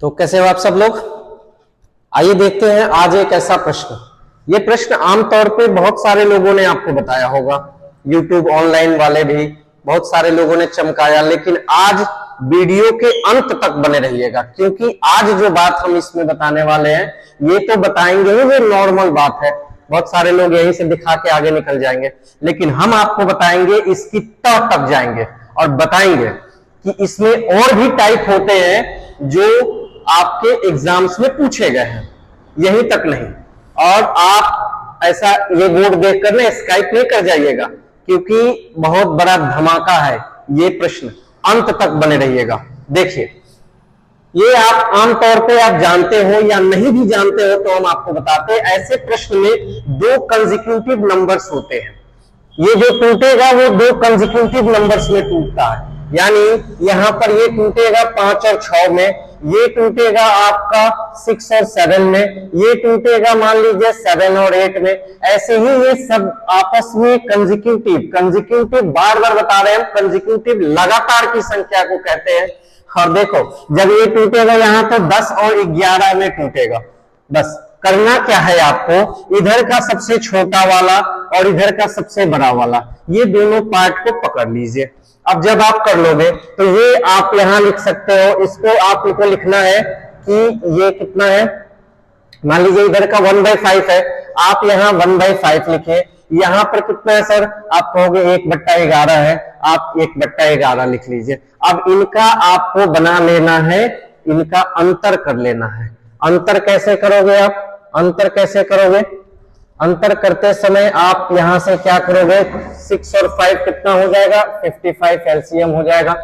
तो कैसे हो आप सब लोग। आइए देखते हैं आज एक ऐसा प्रश्न। ये प्रश्न आमतौर पे बहुत सारे लोगों ने आपको बताया होगा, YouTube ऑनलाइन वाले भी बहुत सारे लोगों ने चमकाया, लेकिन आज वीडियो के अंत तक बने रहिएगा, क्योंकि आज जो बात हम इसमें बताने वाले हैं ये तो बताएंगे ही, वो नॉर्मल बात है, बहुत सारे लोग यहीं से दिखा के आगे निकल जाएंगे, लेकिन हम आपको बताएंगे इसकी तह तक जाएंगे और बताएंगे कि इसमें और भी टाइप होते हैं जो आपके एग्जाम्स में पूछे गए हैं, यहीं तक नहीं। और आप ऐसा ये बोर्ड देखकर ना स्काइप नहीं कर जाइएगा, क्योंकि बहुत बड़ा धमाका है ये प्रश्न, अंत तक बने रहिएगा। देखिए, ये आप आमतौर पे आप जानते हो या नहीं भी जानते हो तो हम आपको बताते हैं। ऐसे प्रश्न में दो कंसेक्यूटिव नंबर्स होते हैं, ये जो टूटेगा वो दो कंसेक्यूटिव नंबर्स में टूटता है, यानी यहां पर ये टूटेगा 5 और 6 में, ये टूटेगा आपका 6 और 7 में, ये टूटेगा मान लीजिए 7 और 8 में। ऐसे ही ये सब आपस में कंसेक्यूटिव बार बार बता रहे हैं, कंसेक्यूटिव लगातार की संख्या को कहते हैं। और देखो, जब ये टूटेगा यहां तो 10 और 11 में टूटेगा। बस करना क्या है आपको, इधर का सबसे छोटा वाला और इधर का सबसे बड़ा वाला, ये दोनों पार्ट को पकड़ लीजिए। अब जब आप कर लोगे तो ये आप यहां लिख सकते हो, इसको आपको लिखना है कि ये कितना है, मान लीजिए इधर का 1/5 है, आप यहां 1/5 लिखिए। यहां पर कितना है सर, आप कहोगे 1/11 है, आप 1/11 लिख लीजिए। अब इनका आपको बना लेना है, इनका अंतर कर लेना है। अंतर कैसे करोगे आप, अंतर कैसे करोगे, अंतर करते समय आप यहां से क्या करोगे, 6 और 5 कितना हो जाएगा, 55 एलसीएम हो जाएगा।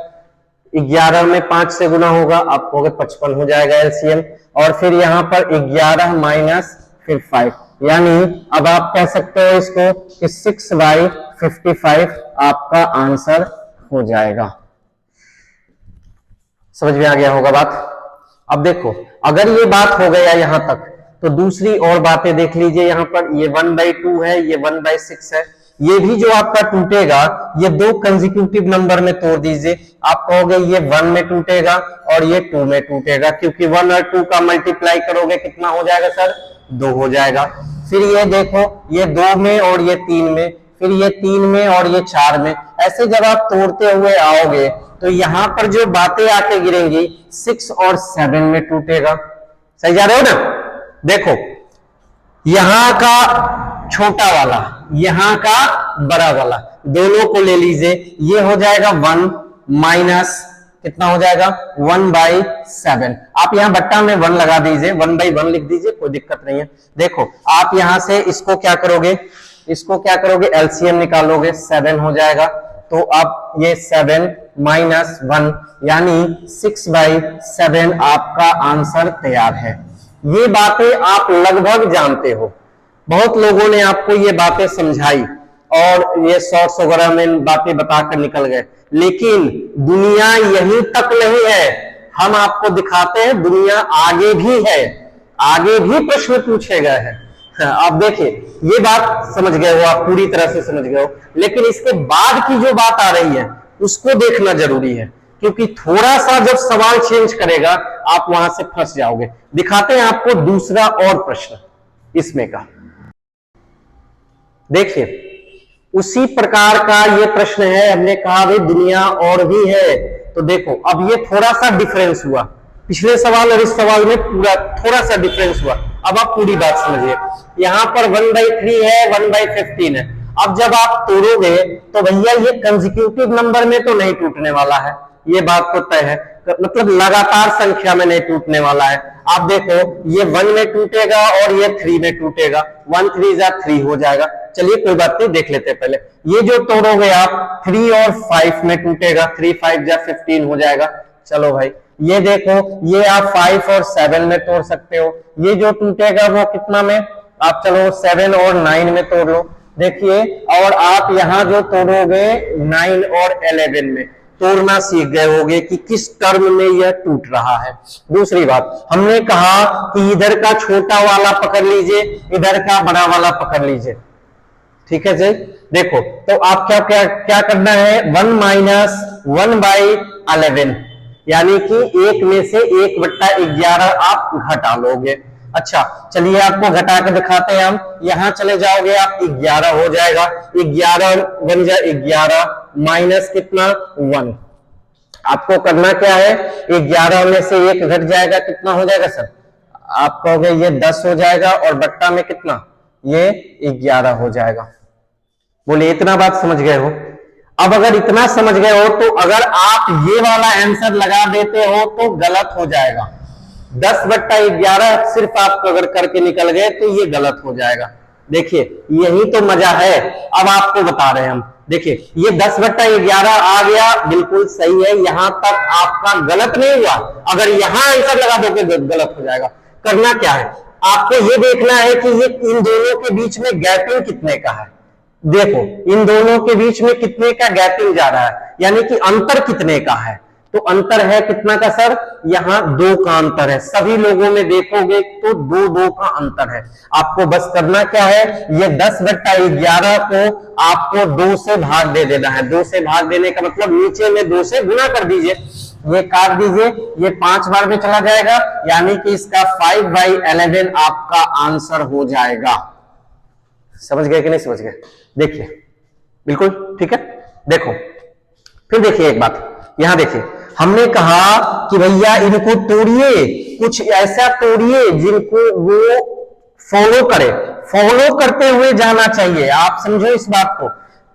11 में 5 से गुना होगा, आप कहोगे 55 हो जाएगा एलसीएम। और फिर यहां पर 11 माइनस फिर 5, यानी अब आप कह सकते हो इसको कि 6/55 आपका आंसर हो जाएगा। समझ में आ गया होगा बात। अब देखो, अगर ये बात हो गया यहां तक, तो दूसरी और बातें देख लीजिए। यहां पर ये 1/2 है, ये 1/6 है, ये भी जो आपका टूटेगा ये दो कंसेक्यूटिव नंबर में तोड़ दीजिए। आप कहोगे ये 1 में टूटेगा और ये 2 में टूटेगा, क्योंकि 1 और 2 का मल्टीप्लाई करोगे कितना हो जाएगा सर, 2 हो जाएगा। फिर ये देखो, ये 2 में और ये 3 में, फिर ये 3 में और ये 4 में। ऐसे जब आप तोड़ते हुए आओगे तो यहां पर जो बातें आके गिरेंगी 6 और 7 में टूटेगा। सही जा रहे हो ना। देखो, यहां का छोटा वाला, यहां का बड़ा वाला, दोनों को ले लीजिए। ये हो जाएगा 1 माइनस कितना हो जाएगा, 1/7। आप यहां बट्टा में 1 लगा दीजिए, 1/1 लिख दीजिए, कोई दिक्कत नहीं है। देखो, आप यहां से इसको क्या करोगे, इसको क्या करोगे, एलसीएम निकालोगे, 7 हो जाएगा। तो अब ये 7 माइनस 1 यानी 6/7 आपका आंसर तैयार है। ये बातें आप लगभग जानते हो, बहुत लोगों ने आपको ये बातें समझाई और ये शॉर्ट्स वगैरह में बातें बताकर निकल गए, लेकिन दुनिया यहीं तक नहीं है। हम आपको दिखाते हैं दुनिया आगे भी है, आगे भी प्रश्न पूछे गए हैं। आप देखिए, ये बात समझ गए हो, आप पूरी तरह से समझ गए हो, लेकिन इसके बाद की जो बात आ रही है उसको देखना जरूरी है, क्योंकि थोड़ा सा जब सवाल चेंज करेगा आप वहां से फंस जाओगे। दिखाते हैं आपको दूसरा और प्रश्न इसमें का। देखिए, उसी प्रकार का ये प्रश्न है, हमने कहा भाई दुनिया और भी है। तो देखो, अब ये थोड़ा सा डिफरेंस हुआ, पिछले सवाल और इस सवाल में पूरा थोड़ा सा डिफरेंस हुआ। अब आप पूरी बात समझिए। यहां पर 1/3 है, 1/15 है। अब जब आप तोड़ोगे तो भैया ये कंसेक्यूटिव नंबर में तो नहीं टूटने वाला है, ये बात तो तय है, मतलब लगातार संख्या में नहीं टूटने वाला है। आप देखो, ये 1 में टूटेगा और ये 3 में टूटेगा, 1 3 3 हो जाएगा। चलिए कोई बात नहीं, देख लेते हैं पहले। ये जो तोड़ोगे आप 3 और 5 में टूटेगा, 3 5 15 हो जाएगा। चलो भाई, ये देखो, ये आप 5 और 7 में तोड़ सकते हो। ये जो टूटेगा वो कितना में, आप चलो 7 और 9 में तोड़ लो। देखिए, और आप यहां जो तोड़ोगे 9 और 11 में तोड़ना सीख गए होगे कि किस टर्म में यह टूट रहा है। दूसरी बात, हमने कहा कि इधर का छोटा वाला पकड़ लीजिए, इधर का बड़ा वाला पकड़ लीजिए, ठीक है जी। देखो, तो आप क्या क्या क्या करना है, 1 माइनस 1/11, यानी कि 1 में से 1/11 आप घटा लोगे। अच्छा चलिए आपको घटा के दिखाते हैं हम। यहां चले जाओगे आप 11 हो जाएगा, 11 बन जाए 11 माइनस कितना 1। आपको करना क्या है, 11 में से 1 घट जाएगा, कितना हो जाएगा सर? आप कहोगे ये 10 हो जाएगा और बट्टा में कितना, ये 11 हो जाएगा। बोलिए इतना बात समझ गए हो? अब अगर इतना समझ गए हो तो अगर आप ये वाला आंसर लगा देते हो तो गलत हो जाएगा। 10/11 सिर्फ आप अगर करके निकल गए तो ये गलत हो जाएगा। देखिए यही तो मजा है। अब आपको बता रहे हैं हम, देखिए ये 10/11 आ गया, बिल्कुल सही है, यहां तक आपका गलत नहीं हुआ। अगर यहां आंसर लगा दोगे गलत हो जाएगा। करना क्या है, आपको ये देखना है कि ये इन दोनों के बीच में गैपिंग कितने का है। देखो इन दोनों के बीच में कितने का गैपिंग जा रहा है, यानी कि अंतर कितने का है। तो अंतर है कितना का सर, यहां 2 का अंतर है। सभी लोगों में देखोगे तो 2 का अंतर है। आपको बस करना क्या है, ये 10/11 को आपको 2 से भाग दे देना है। 2 से भाग देने का मतलब नीचे में 2 से गुना कर दीजिए, ये काट दीजिए, ये 5 बार में चला जाएगा, यानी कि इसका 5/11 आपका आंसर हो जाएगा। समझ गए कि नहीं समझ गए? देखिए बिल्कुल ठीक है। देखो फिर देखिए एक बात, यहां देखिए हमने कहा कि भैया इनको तोड़िए, कुछ ऐसा तोड़िए जिनको वो फॉलो करे, फॉलो करते हुए जाना चाहिए। आप समझो इस बात को।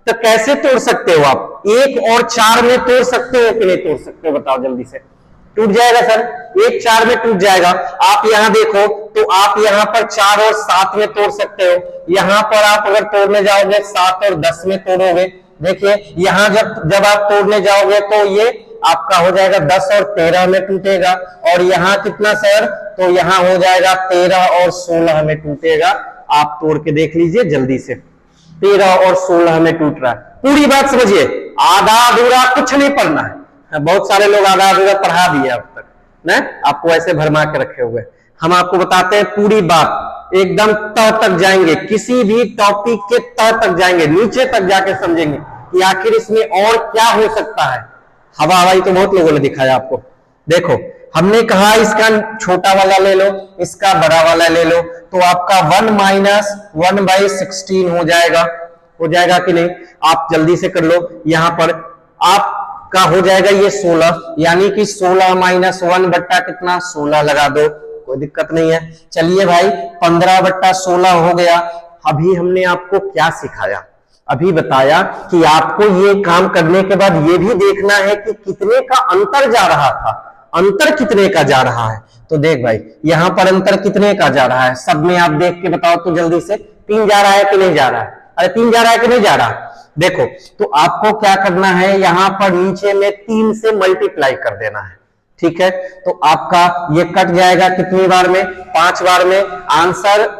तो कैसे तोड़ सकते हो आप, 1 और 4 में तोड़ सकते हो कि नहीं तोड़ सकते हो, बताओ जल्दी से। टूट जाएगा सर, 1 4 में टूट जाएगा। आप यहां देखो तो आप यहां पर 4 और 7 में तोड़ सकते हो। यहां पर आप अगर तोड़ने जाओगे 7 और 10 में तोड़ोगे। देखिए यहां जब आप तोड़ने जाओगे तो ये आपका हो जाएगा 10 और 13 में टूटेगा, और यहां कितना सर, तो यहां हो जाएगा 13 और 16 में टूटेगा। आप तोड़ के देख लीजिए जल्दी से, 13 और 16 में टूट रहा है। पूरी बात समझिए, आधा अधूरा कुछ नहीं पढ़ना है। बहुत सारे लोग आधा अधूरा पढ़ा दिए अब तक ना, आपको ऐसे भरमा के रखे हुए। हम आपको बताते हैं पूरी बात, एकदम तह तक जाएंगे, किसी भी टॉपिक के तह तक जाएंगे, नीचे तक जाके समझेंगे कि आखिर इसमें और क्या हो सकता है। हवा हवाई तो बहुत लोगों ने दिखाया आपको। देखो हमने कहा इसका छोटा वाला ले लो, इसका बड़ा वाला ले लो, तो आपका 1 - 1/16 हो जाएगा। हो जाएगा कि नहीं, आप जल्दी से कर लो। यहां पर आपका हो जाएगा ये 16, यानी कि 16 - 1 बट्टा कितना 16 लगा दो, कोई दिक्कत नहीं है। चलिए भाई 15/16 हो गया। अभी हमने आपको क्या सिखाया, अभी बताया कि आपको ये काम करने के बाद ये भी देखना है कि कितने का अंतर जा रहा था, अंतर कितने का जा रहा है। तो देख भाई यहां पर अंतर कितने का जा रहा है, सब में आप देख के बताओ तो जल्दी से। 3 जा रहा है कि नहीं जा रहा है? अरे 3 जा रहा है कि नहीं जा रहा? देखो तो आपको क्या करना है, यहां पर नीचे में 3 से मल्टीप्लाई कर देना है। ठीक है, तो आपका ये कट जाएगा कितनी बार में, 5 बार में। आंसर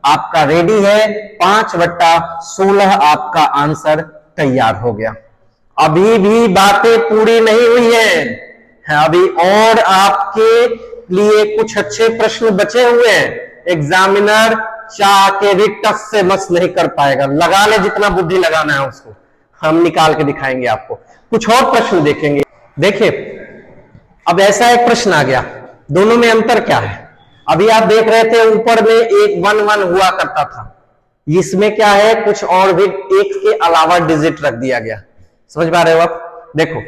आपका रेडी है, 5/16 आपका आंसर तैयार हो गया। अभी भी बातें पूरी नहीं हुई है, अभी और आपके लिए कुछ अच्छे प्रश्न बचे हुए हैं। एग्जामिनर चाह के भी टस से मस नहीं कर पाएगा, लगा ले जितना बुद्धि लगाना है उसको, हम निकाल के दिखाएंगे आपको। कुछ और प्रश्न देखेंगे। देखिए अब ऐसा एक प्रश्न आ गया, दोनों में अंतर क्या है। अभी आप देख रहे थे ऊपर में एक 1 हुआ करता था, इसमें क्या है कुछ और भी एक के अलावा डिजिट रख दिया गया। समझ पा रहे हो आप? देखो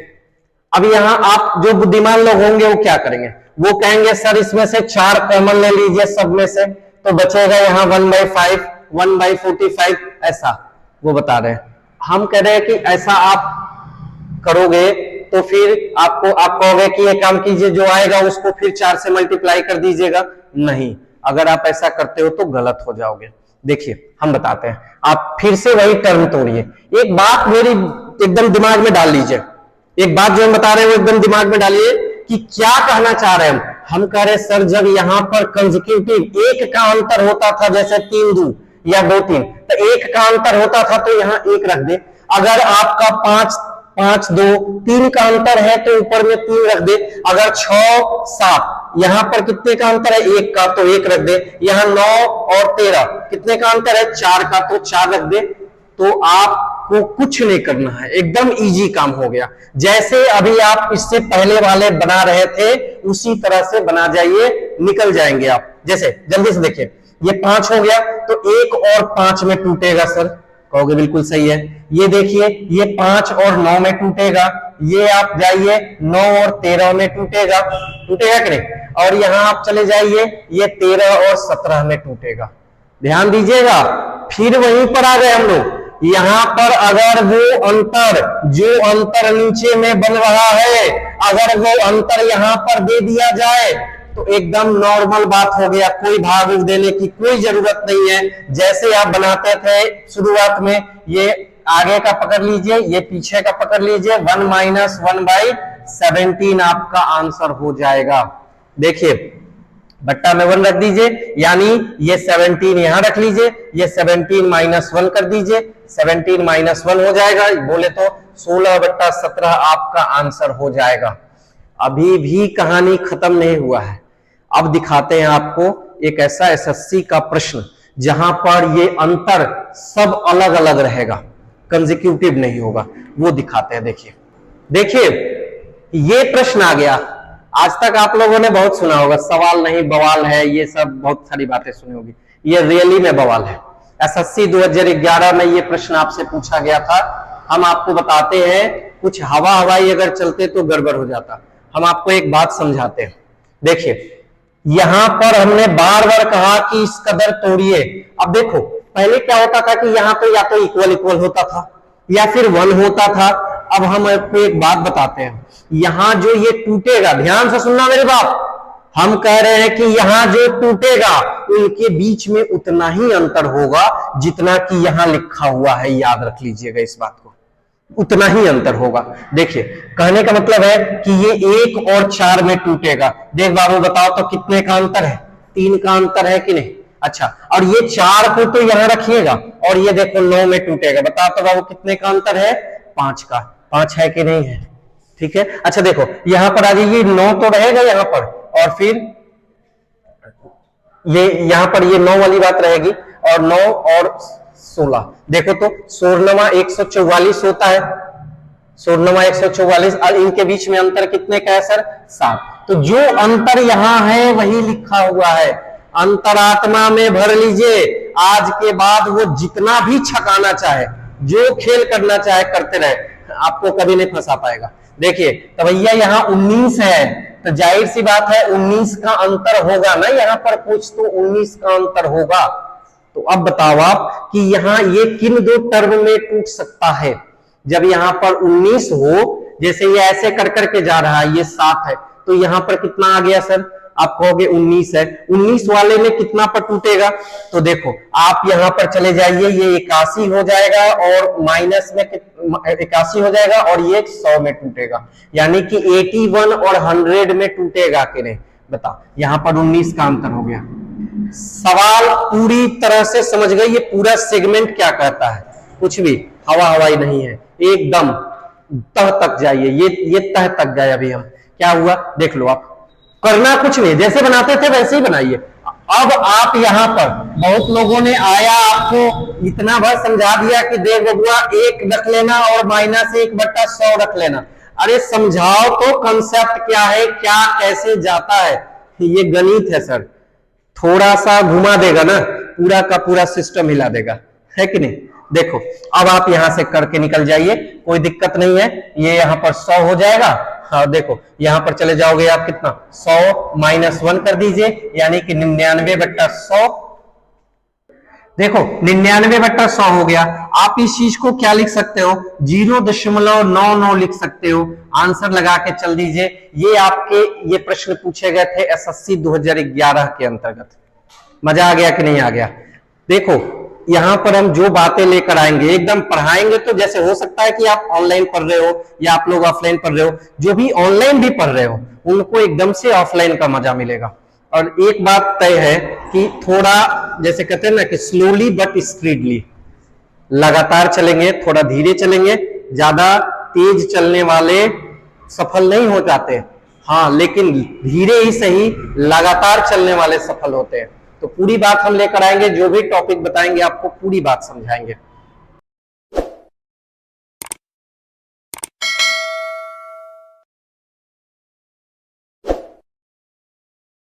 अब यहां आप जो बुद्धिमान लोग होंगे वो क्या करेंगे, वो कहेंगे सर इसमें से 4 कॉमन ले लीजिए सब में से, तो बचेगा यहां 1/5, 1/45 ऐसा वो बता रहे हैं। हम कह रहे हैं कि ऐसा आप करोगे तो फिर आपको आप कहोगे कि ये काम कीजिए, जो आएगा उसको फिर 4 से मल्टीप्लाई कर दीजिएगा। नहीं, अगर आप ऐसा करते हो तो गलत हो जाओगे। देखिए हम बताते हैं, आप फिर से वही टर्म तोड़िए। एक बात मेरी एकदम दिमाग में डाल लीजिए, एक बात जो हम बता रहे हैं वो एकदम दिमाग में डालिए कि क्या कहना चाह रहे हैं हम कह रहे सर जब यहां पर कंसेक्यूटिव 1 का अंतर होता था, जैसे 3 2 या 2 3, तो 1 का अंतर होता था तो यहां 1 रख दे। अगर आपका 5 5 2 3 का अंतर है तो ऊपर में 3 रख दे। अगर 6 7 यहां पर कितने का अंतर है 1 का, तो 1 रख दे। यहां 9 और 13 कितने का अंतर है 4 का, तो 4 रख दे। तो आप आपको कुछ नहीं करना है, एकदम इजी काम हो गया। जैसे अभी आप इससे पहले वाले बना रहे थे उसी तरह से बना जाइए, निकल जाएंगे आप। जैसे जल्दी से देखिए, ये 5 हो गया तो 1 और 5 में टूटेगा सर, कहोगे बिल्कुल सही है। ये देखिए, ये 5 और 9 में टूटेगा, ये आप जाइए 9 और 13 में टूटेगा, टूटेगा कि नहीं। और यहां आप चले जाइए, ये 13 और 17 में टूटेगा। ध्यान दीजिएगा, फिर वहीं पर आ गए हम लोग। यहां पर अगर वो अंतर, जो अंतर नीचे में बन रहा है, अगर वो अंतर यहां पर दे दिया जाए तो एकदम नॉर्मल बात हो गया, कोई भाग देने की कोई जरूरत नहीं है। जैसे आप बनाते थे शुरुआत में, ये आगे का पकड़ लीजिए, ये पीछे का पकड़ लीजिए, 1 - 1/17 आपका आंसर हो जाएगा। देखिए बट्टा में 1 रख दीजिए, यानी ये 17 यहां रख लीजिए, ये 17 - 1 कर दीजिए, 17 - 1 हो जाएगा। बोले तो 16/17 आपका आंसर हो जाएगा। अभी भी कहानी खत्म नहीं हुआ है। अब दिखाते हैं आपको एक ऐसा एसएससी का प्रश्न जहां पर ये अंतर सब अलग अलग रहेगा, कंसेक्यूटिव नहीं होगा, वो दिखाते हैं। देखिए देखिए, ये प्रश्न आ गया। आज तक आप लोगों ने बहुत सुना होगा, सवाल नहीं बवाल है, ये सब बहुत सारी बातें सुनी होगी, ये रियली में बवाल है। एसएससी 2011 में ये प्रश्न आपसे पूछा गया था। हम आपको बताते हैं, कुछ हवा हवाई अगर चलते तो गड़बड़ हो जाता। हम आपको एक बात समझाते हैं। देखिए यहां पर हमने बार बार कहा कि इस कदर तोड़िए। अब देखो, पहले क्या होता था कि यहां पे या तो इक्वल इक्वल होता था या फिर 1 होता था। अब हम आपको एक बात बताते हैं, यहां जो ये टूटेगा, ध्यान से सुनना मेरी बात, हम कह रहे हैं कि यहां जो टूटेगा उनके बीच में उतना ही अंतर होगा जितना कि यहां लिखा हुआ है। याद रख लीजिएगा इस बात को, उतना ही अंतर होगा। देखिए कहने का मतलब है कि ये 1 और 4 में टूटेगा। देख बाबू बताओ तो कितने का अंतर है? 3 का अंतर है कि नहीं? अच्छा, और ये 4 को तो यहां रखिएगा, और ये देखो 9 में टूटेगा। बताओ तो बाबू कितने का अंतर है? 5 का। 5 है कि नहीं है? ठीक है। अच्छा देखो यहां पर आ जाइए, 9 तो रहेगा यहां पर, और फिर ये यहां पर ये 9 वाली बात रहेगी, और 9 और 16 देखो तो 16 144 होता है, 16 144, और इनके बीच में अंतर कितने का है सर? 7। तो जो अंतर यहां है वही लिखा हुआ है, अंतरात्मा में भर लीजिए। आज के बाद वो जितना भी छकाना चाहे, जो खेल करना चाहे करते रहे, आपको कभी नहीं फंसा पाएगा। देखिए तो भैया यहाँ 19 है, तो जाहिर सी बात है 19 का अंतर होगा ना, यहाँ पर कुछ तो 19 का अंतर होगा। तो अब बताओ आप कि यहां ये किन 2 टर्म में टूट सकता है? जब यहां पर 19 हो, जैसे ये ऐसे कर करके जा रहा है, ये 7 है, तो यहां पर कितना आ गया सर? आप कहोगे 19 है, 19 वाले में कितना पर टूटेगा? तो देखो आप यहां पर चले जाइए, ये 81 हो जाएगा, और माइनस में 81 हो जाएगा, और ये 100 में टूटेगा, यानी कि 81 और 100 में टूटेगा कि नहीं? बताओ, यहां पर 19 का अंतर हो गया। सवाल पूरी तरह से समझ गए? ये पूरा सेगमेंट क्या कहता है? कुछ भी हवा हवाई नहीं है, एकदम तह तक जाइए। ये तह तक गए। अभी हम क्या हुआ देख लो, आप करना कुछ नहीं, जैसे बनाते थे वैसे ही बनाइए। अब आप यहां पर, बहुत लोगों ने आया आपको इतना भर समझा दिया कि देख बबुआ 1 रख लेना और -1/100 रख लेना। अरे समझाओ तो कंसेप्ट क्या है, क्या कैसे जाता है? ये गणित है सर, थोड़ा सा घुमा देगा ना, पूरा का पूरा सिस्टम हिला देगा, है कि नहीं? देखो अब आप यहां से करके निकल जाइए, कोई दिक्कत नहीं है। ये यहां पर 100 हो जाएगा। हाँ देखो यहां पर चले जाओगे आप, कितना? 100 - 1 कर दीजिए, यानी कि 99/100। देखो 99/100 हो गया। आप इस चीज को क्या लिख सकते हो? 0.99 लिख सकते हो। आंसर लगा के चल दीजिए। ये आपके ये प्रश्न पूछे गए थे एसएससी 2011 के अंतर्गत। मजा आ गया कि नहीं आ गया? देखो यहां पर हम जो बातें लेकर आएंगे, एकदम पढ़ाएंगे तो जैसे हो सकता है कि आप ऑनलाइन पढ़ रहे हो या आप लोग ऑफलाइन पढ़ रहे हो, जो भी ऑनलाइन भी पढ़ रहे हो उनको एकदम से ऑफलाइन का मजा मिलेगा। और एक बात तय है कि थोड़ा जैसे कहते हैं ना कि स्लोली बट स्पीडली, लगातार चलेंगे, थोड़ा धीरे चलेंगे। ज्यादा तेज चलने वाले सफल नहीं हो जाते, हाँ, लेकिन धीरे ही सही लगातार चलने वाले सफल होते हैं। तो पूरी बात हम लेकर आएंगे, जो भी टॉपिक बताएंगे आपको पूरी बात समझाएंगे।